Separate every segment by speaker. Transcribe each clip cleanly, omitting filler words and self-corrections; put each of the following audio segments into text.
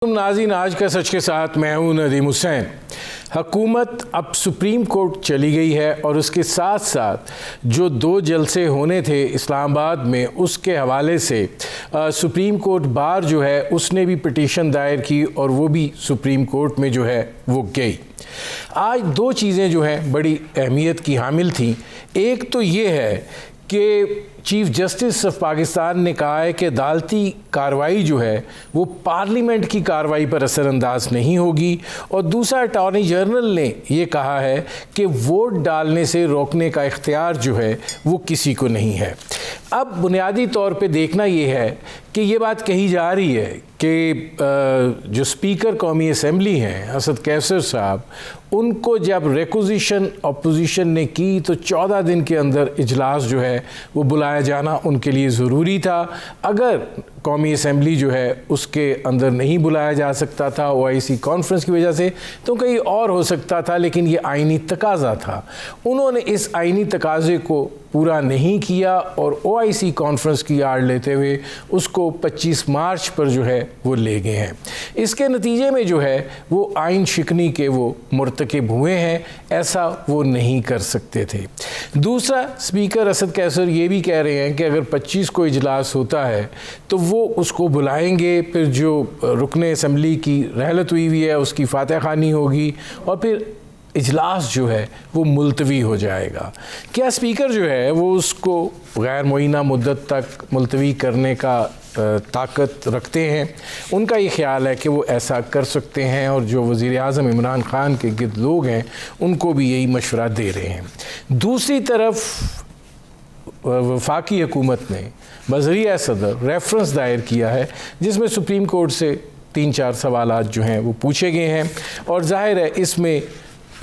Speaker 1: नाज़रीन, आज का सच के साथ मैं हूं नदीम हुसैन। हुकूमत अब सुप्रीम कोर्ट चली गई है और उसके साथ साथ जो 2 जलसे होने थे इस्लामाबाद में, उसके हवाले से सुप्रीम कोर्ट बार जो है उसने भी पिटीशन दायर की और वो भी सुप्रीम कोर्ट में जो है वो गई। आज 2 चीज़ें जो हैं बड़ी अहमियत की हामिल थी। एक तो ये है कि चीफ़ जस्टिस ऑफ पाकिस्तान ने कहा है कि अदालती कार्रवाई जो है वो पार्लियामेंट की कार्रवाई पर असरअंदाज नहीं होगी, और दूसरा अटॉर्नी जनरल ने ये कहा है कि वोट डालने से रोकने का इख्तियार जो है वो किसी को नहीं है। अब बुनियादी तौर पे देखना ये है कि ये बात कही जा रही है कि जो स्पीकर कौमी असम्बली हैं असद कैसर साहब, उनको जब रिक्विजिशन अपोजिशन ने की तो 14 दिन के अंदर इजलास जो है वो बुलाया जाना उनके लिए ज़रूरी था। अगर कौमी असम्बली जो है उसके अंदर नहीं बुलाया जा सकता था OIC कॉन्फ्रेंस की वजह से, तो कहीं और हो सकता था, लेकिन ये आइनी तकाज़ा था। उन्होंने इस आइनी तकाज़े को पूरा नहीं किया और OIC कॉन्फ्रेंस की आड़ लेते हुए उसको 25 मार्च पर जो है वो ले गए हैं। इसके नतीजे में जो है वो आइन शिकनी के वो मुर्तकिब हुए हैं, ऐसा वो नहीं कर सकते थे। दूसरा, स्पीकर असद कैसर ये भी कह रहे हैं कि अगर 25 को इजलास होता है तो वो उसको बुलाएंगे, फिर जो रुकने असम्बली की रहलत हुई है उसकी फातह खानी होगी और फिर इजलास जो है वो मुलतवी हो जाएगा। क्या स्पीकर जो है वो उसको गैर मुअय्यना मुद्दत तक मुलतवी करने का ताकत रखते हैं? उनका ये ख्याल है कि वो ऐसा कर सकते हैं और जो वज़ीर-ए-आज़म इमरान ख़ान के गिर्द लोग हैं उनको भी यही मशवरा दे रहे हैं। दूसरी तरफ वफाकी हुकूमत ने बज़रिया सदर रेफरेंस दायर किया है जिसमें सुप्रीम कोर्ट से 3-4 सवालात जो हैं वो पूछे गए हैं, और ज़ाहिर है इसमें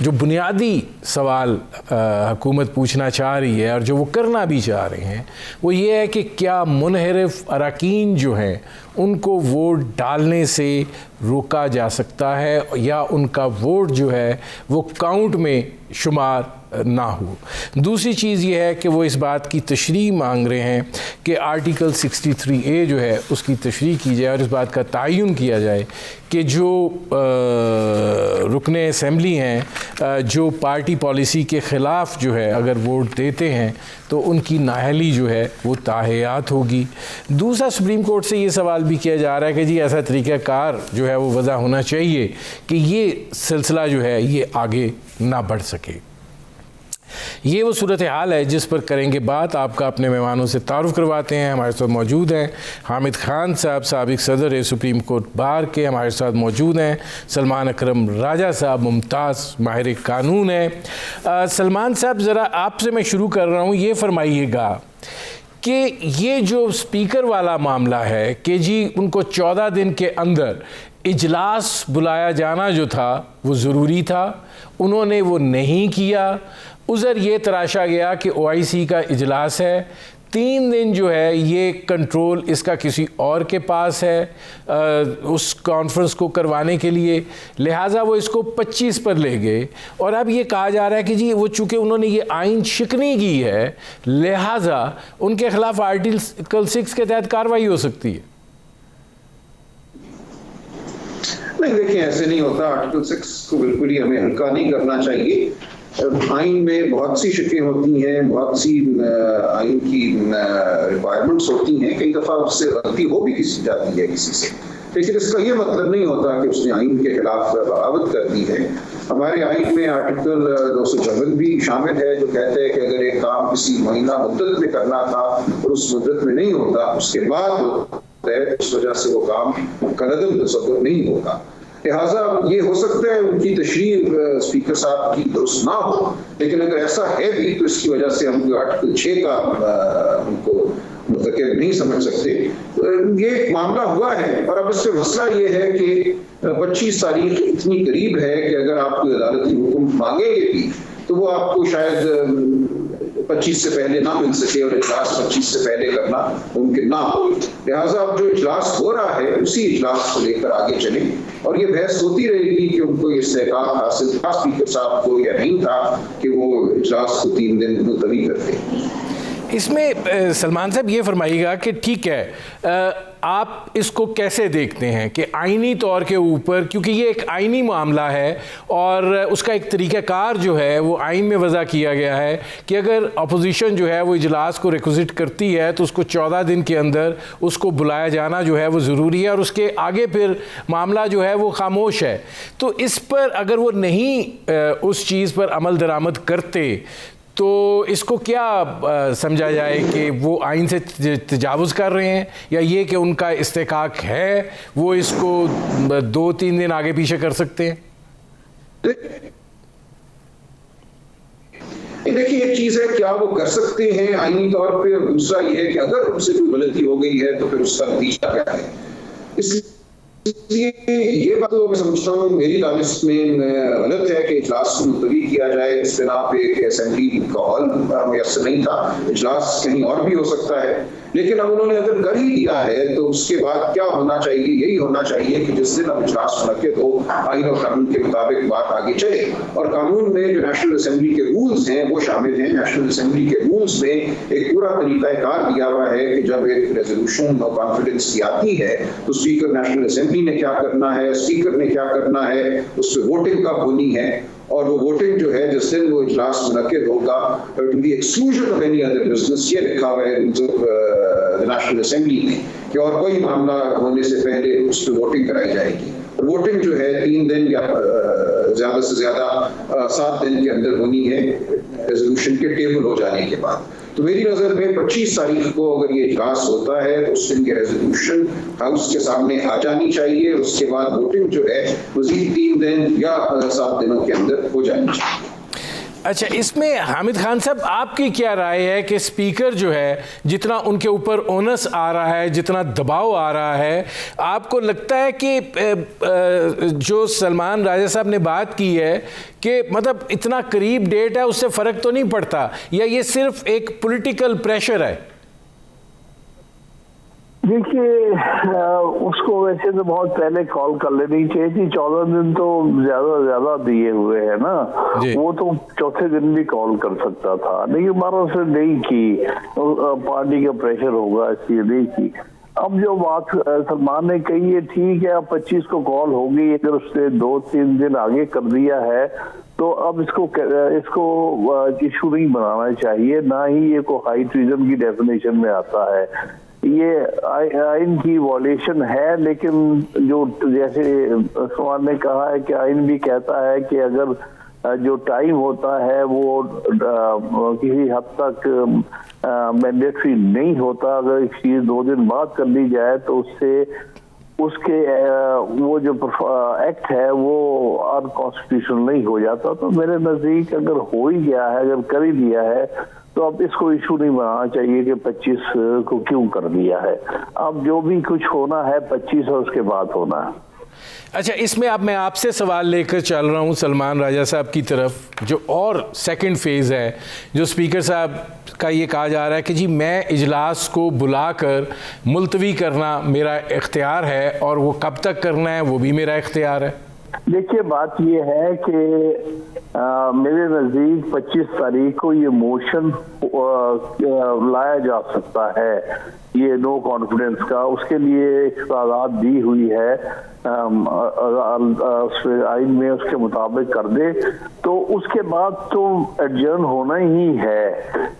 Speaker 1: जो बुनियादी सवाल हुकूमत पूछना चाह रही है और जो वो करना भी चाह रहे हैं वो ये है कि क्या मुनहरिफ अरकान जो हैं उनको वोट डालने से रोका जा सकता है या उनका वोट जो है वो काउंट में शुमार ना हो। दूसरी चीज़ ये है कि वो इस बात की तशरीह मांग रहे हैं कि आर्टिकल 63A जो है उसकी तशरीह की जाए और इस बात का तयन किया जाए कि जो रुकने असम्बली हैं जो पार्टी पॉलिसी के ख़िलाफ़ जो है अगर वोट देते हैं तो उनकी नाअहली जो है वो ताहयात होगी। दूसरा, सुप्रीम कोर्ट से ये सवाल भी किया जा रहा है कि जी ऐसा तरीक़ाकार जो है वो वज़ा होना चाहिए कि ये सिलसिला जो है ये आगे ना बढ़ सके। ये वो सूरत हाल है जिस पर करेंगे बात। आपका अपने मेहमानों से तारुफ़ करवाते हैं। हमारे साथ मौजूद हैं हामिद खान साहब, साबिक़ सदर सुप्रीम कोर्ट बार के। हमारे साथ मौजूद हैं सलमान अकरम राजा साहब, मुमताज़ माहिर कानून है। सलमान साहब, ज़रा आपसे मैं शुरू कर रहा हूँ, ये फरमाइएगा कि ये जो स्पीकर वाला मामला है कि जी उनको 14 दिन के अंदर इजलास बुलाया जाना जो था वो ज़रूरी था, उन्होंने वो नहीं किया। उधर ये तराशा गया कि OIC का इजलास है, 3 दिन जो है ये कंट्रोल इसका किसी और के पास है उस कॉन्फ्रेंस को करवाने के लिए, लिहाजा वो इसको 25 पर ले गए। और अब ये कहा जा रहा है कि जी वो चूँकि उन्होंने ये आइन शिकनी की है लिहाजा उनके ख़िलाफ़ आर्टिकल 6 के तहत कार्रवाई हो सकती है।
Speaker 2: नहीं, देखिए ऐसे नहीं होता। आर्टिकल 6 को बिल्कुल ही हमें हल्का नहीं करना चाहिए। आइन में बहुत सी शिकें होती हैं, बहुत सी आइन की रिक्वायरमेंट्स होती हैं, कई दफ़ा उससे गलती हो भी किसी जाती है किसी से, लेकिन इसका ये मतलब नहीं होता कि उसने आइन के खिलाफ बगावत कर दी है। हमारे आइन में आर्टिकल 254 भी शामिल है जो कहते हैं कि अगर एक काम किसी महीना मुद्दत में करना था और उस मुद्दत में नहीं होता उसके बाद इस वजह से वो काम कदम तसव्वुर नहीं होगा। लिहाजा ये हो सकता है उनकी तशरीह स्पीकर साहब की दुरुस्त ना हो, लेकिन अगर ऐसा है भी तो इसकी वजह से हम आर्टिकल 6 का उनको मुतकिब नहीं समझ सकते। ये एक मामला हुआ है और अब इससे मसला ये है कि 25 तारीख इतनी करीब है कि अगर आप कोई अदालती हुक्म मांगेंगे भी तो वो आपको शायद 25 से पहले ना मिल सके और इजलास 25 से पहले करना मुमकिन ना हो। लिहाजा अब जो इजलास हो रहा है उसी इजलास को लेकर आगे चले और ये बहस होती रहेगी कि उनको ये इस्तेकाम हासिल था स्पीकर साहब को या नहीं था कि वो इजलास को 3 दिन मुलतवी करते।
Speaker 1: इसमें सलमान साहब ये फरमाइएगा कि ठीक है, आप इसको कैसे देखते हैं कि आईनी तौर के ऊपर, क्योंकि ये एक आईनी मामला है और उसका एक तरीक़ाकार जो है वो आइन में वज़ा किया गया है कि अगर अपोजिशन जो है वो इजलास को रिक्वेस्ट करती है तो उसको 14 दिन के अंदर उसको बुलाया जाना जो है वो ज़रूरी है और उसके आगे फिर मामला जो है वो खामोश है। तो इस पर अगर वो नहीं उस चीज़ पर अमल दरामद करते तो इसको क्या समझा जाए कि वो आइन से तजावुज़ कर रहे हैं, या ये कि उनका इस्तेकाक है वो इसको 2-3 दिन आगे पीछे कर सकते हैं?
Speaker 2: देखिए, एक चीज है क्या वो कर सकते हैं आईनी तौर पे, दूसरा ये है कि अगर उनसे कोई गलती हो गई है तो फिर उसका नतीजा क्या है। इसलिए ये बात तो मैं समझता हूँ मेरी दानिश में गलत है कि इजलास को मुलतवी किया जाए इस बिना पे कि असेंबली का हॉल मुयस्सर नहीं था, इजलास कहीं और भी हो सकता है। लेकिन अब उन्होंने अगर कर ही दिया है तो उसके बाद क्या होना चाहिए, यही होना चाहिए कि जिस दिन अब इजलास मुनक्किद हो आइन और कानून के मुताबिक बात आगे चले। और कानून में जो नेशनल असेंबली के रूल्स हैं वो शामिल हैं। नेशनल असेंबली के रूल्स में एक पूरा तरीकाकार दिया हुआ है कि जब एक रेजोल्यूशन नो कॉन्फिडेंस की आती है तो स्पीकर नेशनल असेंबली ने क्या करना है, स्पीकर ने क्या करना है, उस पर वोटिंग कब होनी है, और वो वोटिंग जो है जिस दिन वो इजलास मुनक्किद होगा to the exclusion of any other business, ये लिखा हुआ है नेशनल असेंबली में कि और कोई मामला होने से पहले उस पर वोटिंग कराई जाएगी। वोटिंग जो है 3 दिन या ज्यादा से ज्यादा 7 दिन के अंदर होनी है रेजोल्यूशन के टेबल हो जाने के बाद। तो मेरी नजर में 25 तारीख को अगर ये इजलास होता है तो उस दिन की रेजोल्यूशन हाउस के सामने आ जानी चाहिए। उसके बाद वोटिंग जो है मजीद 3 दिन या 7 दिनों के अंदर हो जानी चाहिए।
Speaker 1: अच्छा, इसमें हामिद खान साहब आपकी क्या राय है कि स्पीकर जो है जितना उनके ऊपर ओनस आ रहा है, जितना दबाव आ रहा है, आपको लगता है कि जो सलमान राजा साहब ने बात की है कि मतलब इतना करीब डेट है उससे फ़र्क तो नहीं पड़ता, या ये सिर्फ एक पॉलिटिकल प्रेशर है?
Speaker 3: देखिए, उसको वैसे तो बहुत पहले कॉल कर लेनी चाहिए थी। 14 दिन तो ज्यादा दिए हुए हैं ना, वो तो चौथे दिन भी कॉल कर सकता था, लेकिन हमारा उसने नहीं की, पार्टी का प्रेशर होगा इसलिए नहीं की। अब जो बात सलमान ने कही है ठीक है, अब 25 को कॉल होगी, अगर उसने 2-3 दिन आगे कर दिया है तो अब इसको इशू नहीं बनाना चाहिए, ना ही ये को हाई ट्रीजन की डेफिनेशन में आता है। ये आइन की वॉल्यूशन है, लेकिन जो जैसे सलमान ने कहा है कि आइन भी कहता है कि अगर जो टाइम होता है वो किसी हद तक मैंडेटरी नहीं होता, अगर एक चीज 2 दिन बाद कर ली जाए तो उसके वो जो एक्ट है वो अनकॉन्स्टिट्यूशनल नहीं हो जाता। तो मेरे नजदीक अगर हो ही गया है, अगर कर ही दिया है तो अब इसको इशू नहीं बनाना चाहिए कि 25 को क्यों कर दिया है। अब जो भी कुछ होना है 25 और उसके बाद होना है।
Speaker 1: अच्छा, इसमें अब मैं आपसे सवाल लेकर चल रहा हूँ सलमान राजा साहब की तरफ, जो और सेकंड फेज़ है, जो स्पीकर साहब का ये कहा जा रहा है कि जी मैं इजलास को बुलाकर मुलतवी करना मेरा इख्तियार है और वो कब तक करना है वो भी मेरा इख्तियार है।
Speaker 3: देखिए, बात ये है कि मेरे नज़दीक 25 तारीख को ये मोशन लाया जा सकता है, ये नो कॉन्फिडेंस का। उसके लिए एक तादाद दी हुई है आइन में, उसके मुताबिक कर दे तो उसके बाद तो एडजर्न होना ही है,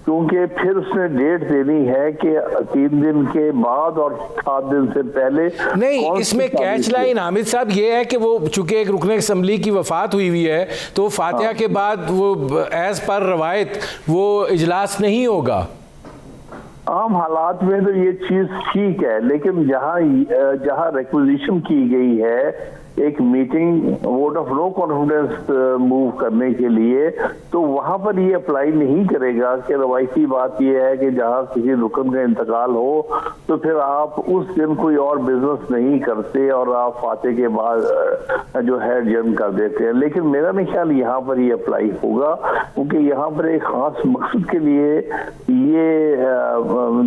Speaker 3: क्योंकि फिर उसने डेट देनी है कि 3 दिन के बाद और 7 दिन से पहले
Speaker 1: नहीं। इसमें कैच लाइन हामिद साहब ये है कि वो चूंकि एक रुकने असम्बली की वफात हुई है तो फातिहा के बाद वो एज पर रवायत वो इजलास नहीं होगा।
Speaker 3: आम हालात में तो ये चीज ठीक है, लेकिन जहाँ रिक्वेजिशन की गई है एक meeting vote of no confidence move करने के लिए, तो वहां पर ये अप्लाई नहीं करेगा कि रवायती बात ये है कि जहां किसी रुकन का इंतकाल हो तो फिर आप उस दिन कोई और बिजनेस नहीं करते और आप फाते के बाद जो है एडजर्न कर देते हैं। लेकिन मेरा नहीं ख्याल यहाँ पर ये अप्लाई होगा, क्योंकि यहाँ पर एक खास मकसद के लिए ये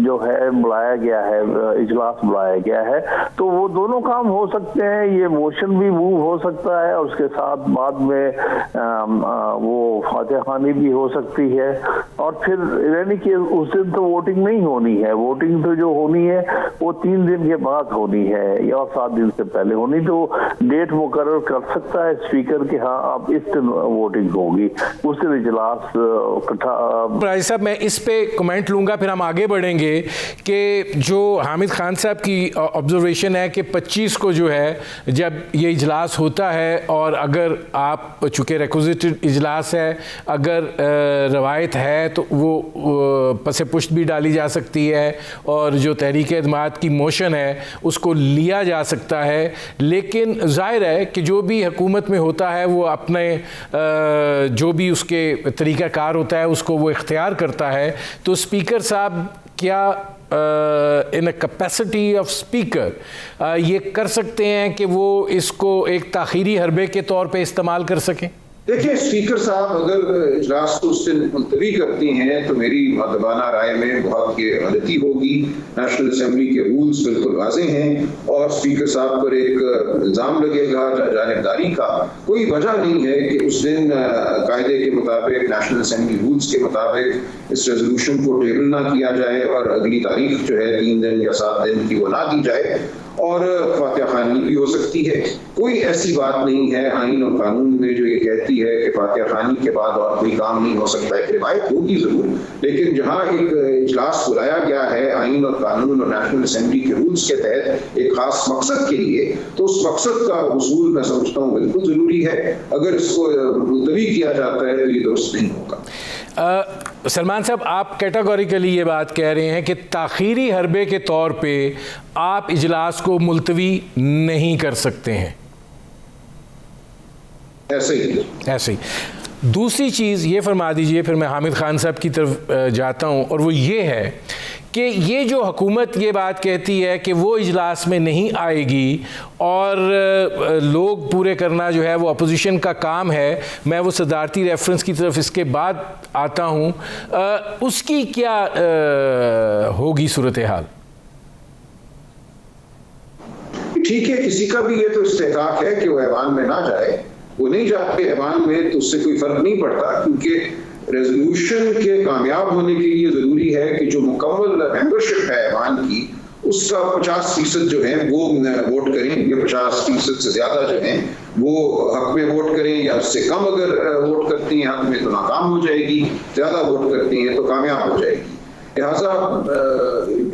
Speaker 3: जो है बुलाया गया है, इजलास बुलाया गया है। तो वो दोनों काम हो सकते हैं, ये मोशन भी मूव हो सकता है और उसके साथ बाद में वो फातिहा खानी भी हो सकती है। और फिर यानी कि उस दिन तो वोटिंग नहीं होनी है, वोटिंग तो जो होनी है वो 3 दिन के बाद होनी है या 7 दिन से पहले होनी। तो डेट मुकर्रर कर सकता है स्पीकर कि हाँ अब इस दिन वोटिंग होगी, उस दिन इजलास इकट्ठा।
Speaker 1: भाई साहब मैं इस पे कमेंट लूँगा, फिर हम आगे बढ़ेंगे कि जो हामिद खान साहब की ऑब्जर्वेशन है कि 25 को जो है जब ये इजलास होता है, और अगर आप चूँकि रिक्विजिटेड इजलास है, अगर रवायत है तो वो पसे पुश्त भी डाली जा सकती है और जो तहरीक एतमाद की मोशन है उसको लिया जा सकता है। लेकिन जाहिर है कि जो भी हुकूमत में होता है वो अपने जो भी उसके तरीक़ाकार होता है उसको वो इख्तियार करता है। तो स्पीकर साहब क्या इन अ कैपेसिटी ऑफ स्पीकर ये कर सकते हैं कि वो इसको एक ताख़ीरी हरबे के तौर पे इस्तेमाल कर सकें?
Speaker 2: देखिए, स्पीकर साहब अगर इजलास को उस दिन मुलतवी करती हैं तो मेरी मदबाना राय में बहुत ये गलती होगी। नेशनल असेंबली के रूल्स बिल्कुल वाज़ेह हैं और स्पीकर साहब पर एक इल्ज़ाम लगेगा जानिबदारी का। कोई वजह नहीं है कि उस दिन कायदे के मुताबिक, नेशनल असेंबली रूल्स के मुताबिक इस रेजोल्यूशन को टेबल ना किया जाए और अगली तारीख जो है 3 दिन या 7 दिन की वो ना दी जाए और फातिहा खानी भी हो सकती है। कोई ऐसी बात नहीं है आइन और कानून में जो ये कहती है कि फातिहा खानी के बाद और कोई काम नहीं हो सकता है। रिवायत होगी जरूर, लेकिन जहाँ एक इजलास बुलाया गया है आइन और कानून और नेशनल असेंबली के रूल्स के तहत एक खास मकसद के लिए, तो उस मकसद का हुसूल मैं समझता हूँ बिल्कुल जरूरी है। अगर इसको मुलतवी किया जाता है तो ये दुरुस्त नहीं होगा।
Speaker 1: सलमान साहब, आप कैटेगोरिकली ये बात कह रहे हैं कि ताख़ीरी हरबे के तौर पे आप इजलास को मुलतवी नहीं कर सकते हैं?
Speaker 2: ऐसे ही।
Speaker 1: दूसरी चीज़ ये फरमा दीजिए, फिर मैं हामिद खान साहब की तरफ जाता हूँ, और वो ये है कि ये जो हुकूमत ये बात कहती है कि वो इजलास में नहीं आएगी और लोग पूरे करना जो है वो अपोजिशन का काम है, मैं वो सदारती रेफरेंस की तरफ इसके बाद आता हूँ, उसकी क्या होगी सूरत हाल?
Speaker 2: ठीक है, किसी का भी ये तो इस्तेहकाक है कि वो ऐवान में ना जाए। वो नहीं जाते ऐवान में तो उससे कोई फर्क नहीं पड़ता, क्योंकि रेजोल्यूशन के कामयाब होने के लिए जरूरी है कि जो मुकम्मल मेंबरशिप है ऐवान की उसका 50% जो है वो वोट करें, या 50% से ज्यादा जो है वो हक में वोट करें, या उससे कम अगर वोट करती हैं हक में तो नाकाम हो जाएगी, ज्यादा वोट करती हैं तो कामयाब हो जाएगी। लिहाजा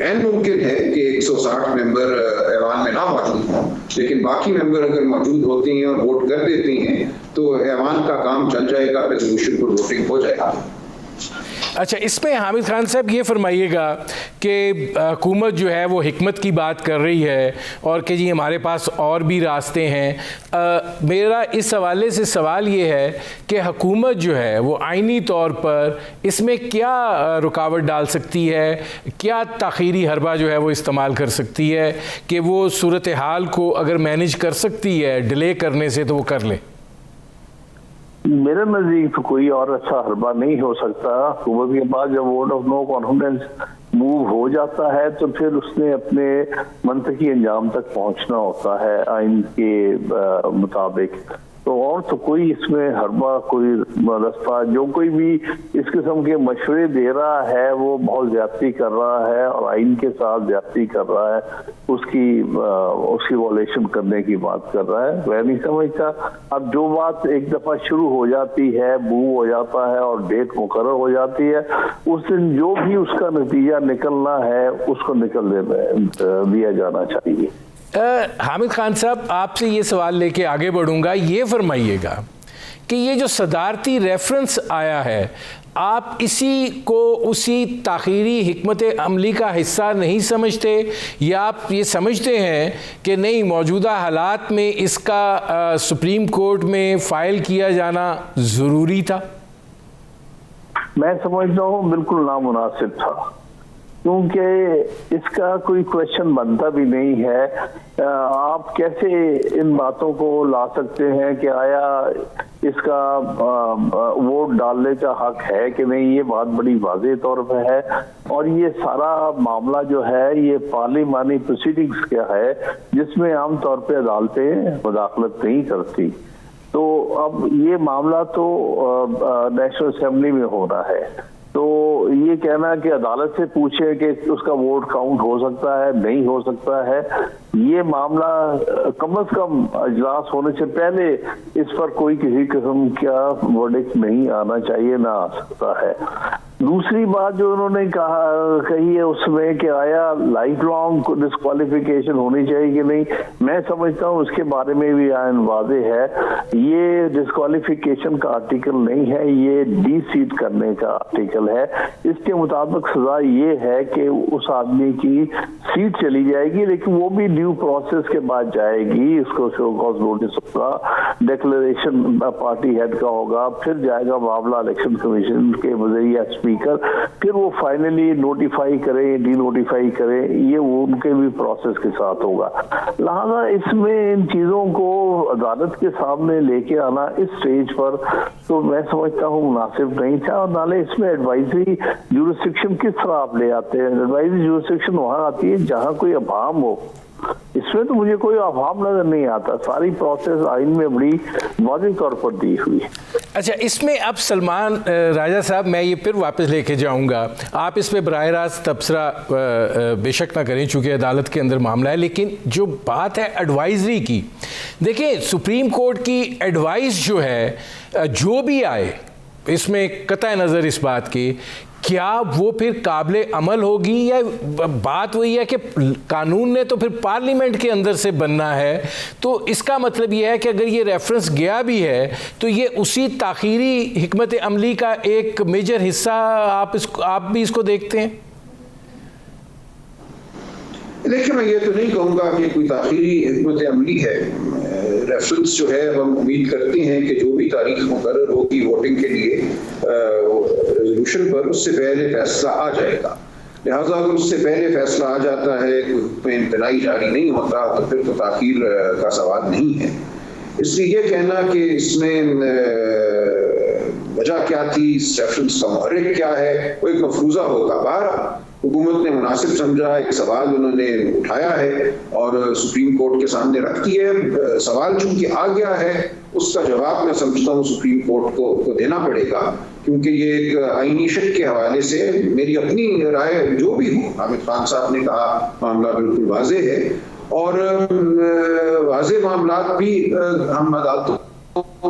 Speaker 2: एन मुमकिन है कि 160 मेंबर ऐवान में ना मौजूद हों, लेकिन बाकी मेंबर अगर मौजूद होते हैं और वोट कर देते हैं तो ऐवान का काम चल जाएगा, रेजोल्यूशन पर वोटिंग हो जाएगा।
Speaker 1: अच्छा, इसमें हामिद खान साहब ये फरमाइएगा कि हुकूमत जो है वो हिकमत की बात कर रही है और कि जी हमारे पास और भी रास्ते हैं। मेरा इस हवाले से सवाल ये है कि हुकूमत जो है वो आइनी तौर पर इसमें क्या रुकावट डाल सकती है, क्या ताख़ीरी हरबा जो है वो इस्तेमाल कर सकती है कि वो सूरत हाल को अगर मैनेज कर सकती है डिले करने से तो वो कर ले?
Speaker 3: मेरे नजदीक तो कोई और अच्छा हरबा नहीं हो सकता। हुकूमत के पास जब vote of no confidence move हो जाता है तो फिर उसने अपने मंतकी अंजाम तक पहुंचना होता है आइन के मुताबिक। तो और तो कोई इसमें हरबा कोई रास्ता, जो कोई भी इस किस्म के मशवरे दे रहा है वो बहुत ज्यादती कर रहा है और आइन के साथ ज्यादती कर रहा है, उसकी वॉलेशन करने की बात कर रहा है। मैं नहीं समझता। अब जो बात एक दफा शुरू हो जाती है, मूव हो जाता है और डेट मुकर्रर हो जाती है, उस दिन जो भी उसका नतीजा निकलना है उसको निकल दिया जाना चाहिए।
Speaker 1: हामिद खान साहब, आपसे ये सवाल लेके आगे बढ़ूंगा। ये फरमाइएगा कि ये जो सदारती रेफरेंस आया है, आप इसी को उसी ताख़ीरी हिकमत अमली का हिस्सा नहीं समझते, या आप ये समझते हैं कि नहीं मौजूदा हालात में इसका सुप्रीम कोर्ट में फ़ाइल किया जाना ज़रूरी था?
Speaker 3: मैं समझता हूँ बिल्कुल नामुनासिब था, क्योंकि इसका कोई क्वेश्चन बनता भी नहीं है। आप कैसे इन बातों को ला सकते हैं कि आया इसका वोट डालने का हक है कि नहीं, ये बात बड़ी वाज़ेह तौर पे है। और ये सारा मामला जो है ये पार्लिमानी प्रोसीडिंग्स क्या है, जिसमें आमतौर पे अदालतें मुदाखलत नहीं करती। तो अब ये मामला तो नेशनल असेंबली में हो रहा है, तो ये कहना कि अदालत से पूछे कि उसका वोट काउंट हो सकता है नहीं हो सकता है, ये मामला कम से कम अजलास होने से पहले इस पर कोई किसी किस्म का वर्डिक्ट नहीं आना चाहिए, ना आ सकता है। दूसरी बात जो उन्होंने कही है उसमें कि आया लाइफ लॉन्ग डिस्क्वालिफिकेशन होनी चाहिए कि नहीं, मैं समझता हूँ उसके बारे में भी आयन वाज़ेह है। ये डिस्क्वालिफिकेशन का आर्टिकल नहीं है, ये डी-सीट करने का आर्टिकल है। इसके मुताबिक सजा ये है कि उस आदमी की सीट चली जाएगी, लेकिन वो भी ड्यू प्रोसेस के बाद जाएगी। इसको शो कॉज नोटिस होगा, डिक्लेरेशन पार्टी हेड का होगा, फिर जाएगा मामला इलेक्शन कमीशन के वज़ीर स्पीकर, फिर वो फाइनली नोटिफाई करें डी नोटिफाई करें, ये वो उनके भी प्रोसेस के साथ होगा। लिहाजा इसमें इन चीज़ों को अदालत के सामने लेके आना इस स्टेज पर तो मैं समझता हूँ मुनासिब नहीं था। और नाले इसमें एडवाइजरी ज्यूरिसडिक्शन किस तरह आप ले आते हैं? एडवाइजरी ज्यूरिसडिक्शन वहाँ आती है जहाँ कोई अभाम हो, इसमें तो मुझे कोई अभाव नजर नहीं आता। सारी प्रोसेस आइन में बड़ी वाज़ेह तौर पर दी हुई है।
Speaker 1: अच्छा, इसमें अब सलमान राजा साहब, मैं ये फिर वापस लेके जाऊंगा, आप इस पे बराह रास्त तबसरा बेशक ना करें चूँकि अदालत के अंदर मामला है, लेकिन जो बात है एडवाइजरी की, देखिए सुप्रीम कोर्ट की एडवाइस जो है जो भी आए, इसमें कतई नज़र इस बात की क्या वो फिर काबिले अमल होगी, या बात वही है कि कानून ने तो फिर पार्लियामेंट के अंदर से बनना है। तो इसका मतलब ये है कि अगर ये रेफरेंस गया भी है तो ये उसी ताख़ीरी हिकमत अमली का एक मेजर हिस्सा आप भी इसको देखते हैं?
Speaker 2: देखिए, मैं ये तो नहीं कहूँगा कि कोई ताख़ीरी हिकमत अमली है। रेफरेंस जो है हम उम्मीद करते हैं कि जो भी तारीख मुकर्रर होगी वोटिंग के लिए रेजोल्यूशन पर, उससे पहले फैसला आ जाएगा। लिहाजा अगर उससे पहले फैसला आ जाता है, कोई इम्तनाई जारी नहीं होता, तो फिर तो ताख़ीर का सवाल नहीं है। इसलिए ये कहना कि इसमें वजह क्या थी, इस रेफरेंस का मुहर्रिक क्या है, वो एक मफरूज़ा होगा। बहरहाल हुकूमत ने मुनासिब समझा, एक सवाल उन्होंने उठाया है और सुप्रीम कोर्ट के सामने रख दिया है। सवाल चूंकि आ गया है, उसका जवाब मैं समझता हूँ सुप्रीम कोर्ट को देना पड़ेगा, क्योंकि ये एक आईनी शक के हवाले से मेरी अपनी राय जो भी हो, हामिद खान साहब ने कहा मामला बिल्कुल वाज़ेह है, और वाज़ेह मामलात भी हम अदालतों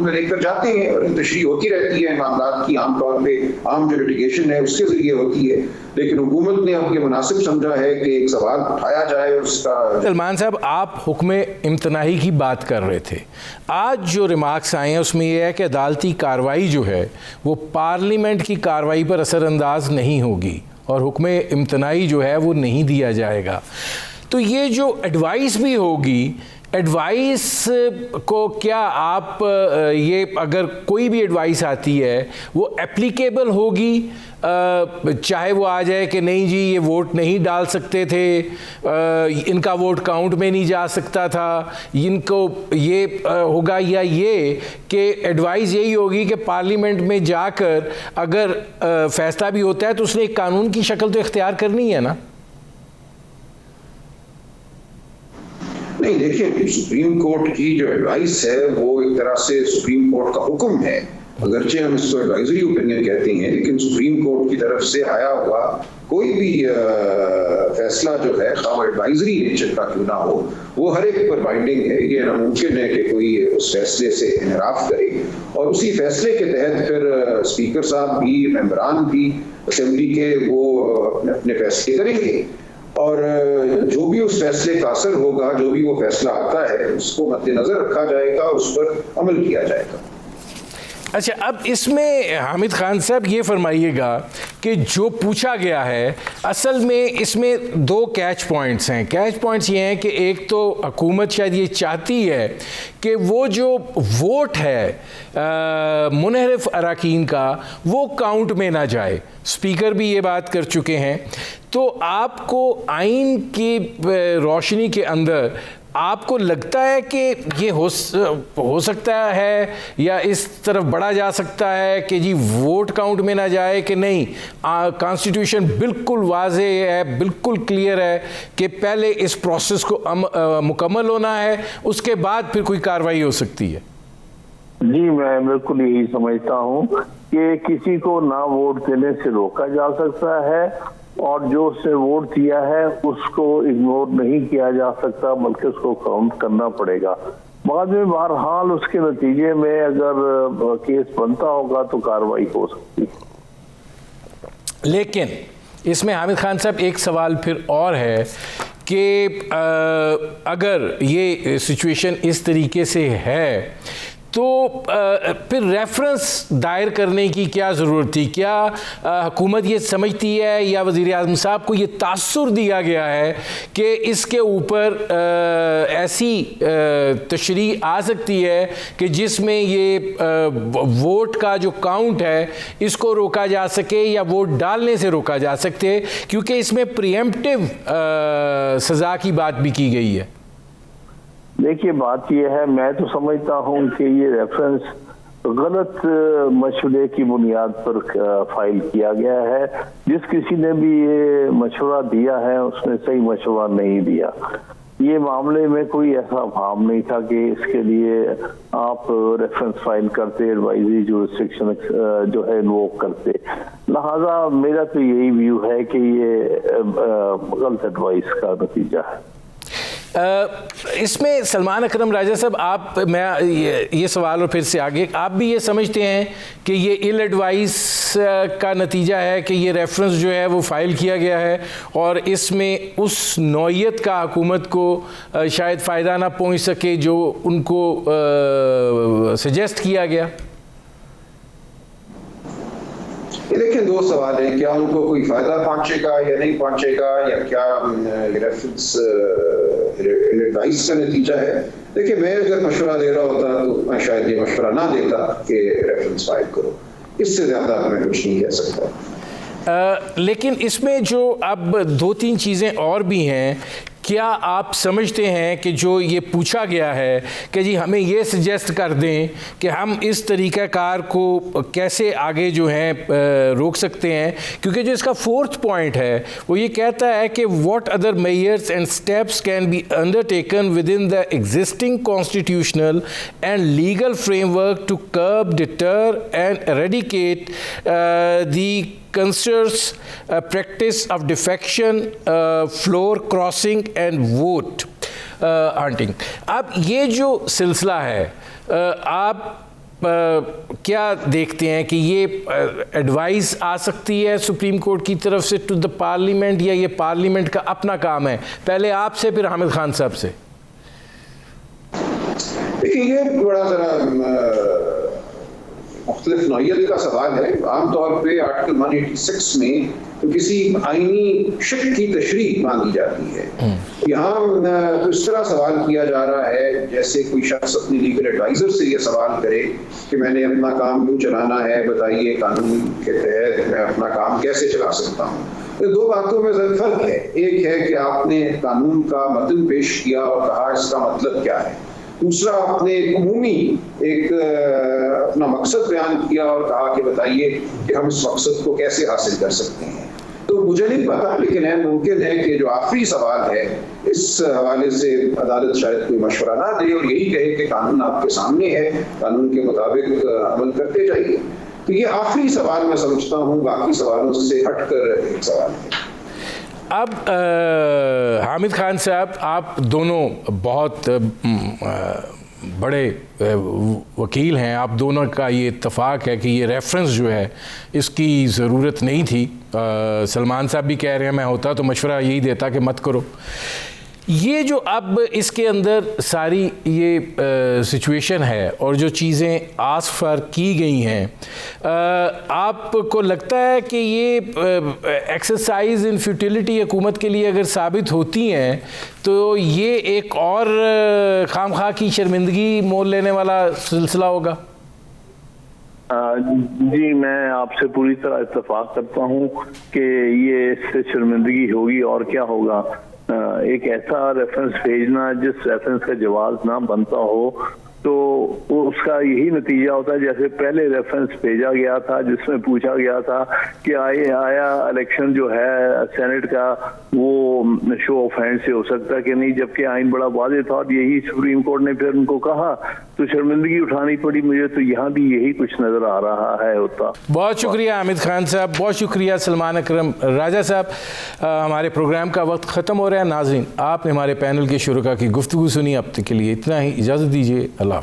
Speaker 2: में लेकर जाते हैं और तशरीह होती रहती है मामलात की। आमतौर पे आम जो लिटिगेशन है उसके जरिए होती है, लेकिन हुकूमत ने अब ये मुनासिब समझा है कि एक सवाल उठाया जाए और उसका।
Speaker 1: सलमान साहब, आप हुक्म इम्तनाही की बात कर रहे थे, आज जो रिमार्क्स आए हैं उसमें यह है कि अदालती कार्रवाई जो है वो पार्लियामेंट की कार्रवाई पर असरअंदाज नहीं होगी और हुक्म इम्तनाई जो है वो नहीं दिया जाएगा। तो ये जो एडवाइस भी होगी, एडवाइस को क्या आप ये अगर कोई भी एडवाइस आती है वो एप्लीकेबल होगी, चाहे वो आ जाए कि नहीं जी ये वोट नहीं डाल सकते थे, इनका वोट काउंट में नहीं जा सकता था, इनको ये होगा, या ये कि एडवाइस यही होगी कि पार्लियामेंट में जाकर अगर फैसला भी होता है तो उसने एक कानून की शक्ल तो इख्तियार करनी है ना?
Speaker 2: नहीं, देखिए, सुप्रीम कोर्ट की जो एडवाइस है वो एक तरह से सुप्रीम कोर्ट का हुक्म है। अगरचे हम इसको एडवाइजरी ओपिनियन कहते हैं, लेकिन सुप्रीम कोर्ट की तरफ से आया हुआ कोई भी फैसला जो है, खाम एडवाइजरी नेचर का क्यों ना हो, वो हर एक पर बाइंडिंग है। ये नामुमकिन है कि कोई उस फैसले से इनराफ करे, और उसी फैसले के तहत फिर स्पीकर साहब भी, मेंबरान भी असेंबली के, वो अपने फैसले करेंगे, और जो भी उस फैसले का असर होगा, जो भी वो फैसला आता है, उसको मद्देनजर रखा जाएगा, उस पर अमल किया जाएगा।
Speaker 1: अच्छा, अब इसमें हामिद खान साहब ये फरमाइएगा कि जो पूछा गया है असल में इसमें दो कैच पॉइंट्स हैं। कैच पॉइंट्स ये हैं कि एक तो हुकूमत शायद ये चाहती है कि वो जो वोट है मुनहरिफ अराकीन का वो काउंट में ना जाए, स्पीकर भी ये बात कर चुके हैं। तो आपको आइन की रोशनी के अंदर आपको लगता है कि ये हो सकता है या इस तरफ बढ़ा जा सकता है कि जी वोट काउंट में ना जाए, कि नहीं कॉन्स्टिट्यूशन बिल्कुल वाज़े है, बिल्कुल क्लियर है कि पहले इस प्रोसेस को मुकम्मल होना है, उसके बाद फिर कोई कार्रवाई हो सकती है?
Speaker 3: जी, मैं बिल्कुल यही समझता हूँ कि किसी को ना वोट देने से रोका जा सकता है और जो उसने वोट दिया है उसको इग्नोर नहीं किया जा सकता, बल्कि उसको काउंट करना पड़ेगा। बाद में बहरहाल उसके नतीजे में अगर केस बनता होगा तो कार्रवाई हो सकती है।
Speaker 1: लेकिन इसमें हामिद खान साहब एक सवाल फिर और है कि अगर ये सिचुएशन इस तरीके से है तो फिर रेफरेंस दायर करने की क्या ज़रूरत थी? क्या हुकूमत ये समझती है या वज़ीर आज़म साहब को ये तासुर दिया गया है कि इसके ऊपर ऐसी तशरीह आ सकती है कि जिसमें ये वोट का जो काउंट है इसको रोका जा सके या वोट डालने से रोका जा सकते, क्योंकि इसमें प्रीएम्प्टिव सज़ा की बात भी की गई है?
Speaker 3: देखिए, बात यह है, मैं तो समझता हूँ कि ये रेफरेंस गलत मशवरे की बुनियाद पर फाइल किया गया है। जिस किसी ने भी ये मशवरा दिया है उसने सही मशवरा नहीं दिया। ये मामले में कोई ऐसा भाव नहीं था कि इसके लिए आप रेफरेंस फाइल करते, एडवाइजरी जुरिस्डिक्शन जो है इन्वोक करते। लिहाजा मेरा तो यही व्यू है कि ये गलत एडवाइस का नतीजा है।
Speaker 1: इसमें सलमान अकरम राजा साहब, मैं ये सवाल और फिर से आगे, आप भी ये समझते हैं कि ये इल एडवाइस का नतीजा है कि ये रेफरेंस जो है वो फाइल किया गया है और इसमें उस नौइयत का हुकूमत को शायद फ़ायदा ना पहुंच सके जो उनको सजेस्ट किया गया?
Speaker 2: ये देखिए, दो सवाल हैं, क्या उनको कोई फायदा पहुंचेगा या नहीं पहुंचेगा, या क्या रेफरेंस एडवाइस का नतीजा है। देखिए, मैं अगर मशवरा दे रहा होता तो मैं शायद ये मशवरा ना देता कि रेफरेंस फाइल करो। इससे ज्यादा मैं कुछ नहीं कह सकता।
Speaker 1: लेकिन इसमें जो अब दो तीन चीज़ें और भी हैं। क्या आप समझते हैं कि जो ये पूछा गया है कि जी हमें ये सजेस्ट कर दें कि हम इस तरीक़ाकार को कैसे आगे जो है रोक सकते हैं, क्योंकि जो इसका फोर्थ पॉइंट है वो ये कहता है कि what other measures and steps can be undertaken within the existing constitutional and legal framework to curb, deter and eradicate the concerns practice of defection, floor crossing and vote hunting। अब ये जो सिलसिला है, आप क्या देखते हैं कि ये एडवाइस आ सकती है सुप्रीम कोर्ट की तरफ से टू द पार्लियामेंट, या ये पार्लियामेंट का अपना काम है? पहले आपसे, फिर हामिद खान साहब से।
Speaker 2: देखिए, ये बड़ा ज़रा मुख्तलिफ नौइयत का सवाल है। आमतौर पे आर्टिकल 186 में तो किसी आईनी शक की तशरीह मांगी जाती है। यहाँ तो इस तरह सवाल किया जा रहा है जैसे कोई शख्स अपने लीगल एडवाइजर से ये सवाल करे कि मैंने अपना काम यूँ चलाना है, बताइए कानून के तहत मैं अपना काम कैसे चला सकता हूँ। तो दो बातों में फर्क है। एक है कि आपने कानून का मतन पेश किया और कहा इसका मतलब क्या है। दूसरा, आपने उमूमी एक अपना मकसद बयान किया और कहा कि बताइए कि हम इस मकसद को कैसे हासिल कर सकते हैं। तो मुझे नहीं पता, लेकिन है मुमकिन है कि जो आखिरी सवाल है इस हवाले से अदालत शायद कोई मशवरा ना दे और यही कहे कि कानून आपके सामने है, कानून के मुताबिक अमल करते जाइए। तो ये आखिरी सवाल मैं समझता हूँ, बाकी सवालों से हटकर एक सवाल है।
Speaker 1: अब हामिद खान साहब, आप दोनों बहुत बड़े वकील हैं, आप दोनों का ये इत्तफाक है कि ये रेफरेंस जो है इसकी ज़रूरत नहीं थी। सलमान साहब भी कह रहे हैं मैं होता तो मशवरा यही देता कि मत करो। ये जो अब इसके अंदर सारी ये सिचुएशन है और जो चीज़ें आसफर की गई हैं, आपको लगता है कि ये एक्सरसाइज इन फ्यूटिलिटी हुकूमत के लिए अगर साबित होती हैं तो ये एक और खामखा की शर्मिंदगी मोल लेने वाला सिलसिला होगा?
Speaker 3: जी, मैं आपसे पूरी तरह इत्तेफाक करता हूँ कि ये इससे शर्मिंदगी होगी और क्या होगा। एक ऐसा रेफरेंस भेजना जिस रेफरेंस का जवाब ना बनता हो, तो उसका यही नतीजा होता है जैसे पहले रेफरेंस भेजा गया था जिसमें पूछा गया था कि आया इलेक्शन जो है सेनेट का वो शो ऑफ हैंड से हो सकता है कि नहीं, जबकि आइन बड़ा वाज़ेह था और यही सुप्रीम कोर्ट ने फिर उनको कहा, तो शर्मिंदगी उठानी पड़ी मुझे। तो यहाँ भी यही कुछ नजर आ रहा है होता।
Speaker 1: बहुत शुक्रिया हामिद खान साहब, बहुत शुक्रिया सलमान अकरम राजा साहब। हमारे प्रोग्राम का वक्त ख़त्म हो रहा है। नाज़रीन, आपने हमारे पैनल के शुरका की गुफ्तगू सुनी। अब तक के लिए इतना ही, इजाज़त दीजिए। अल्लाह।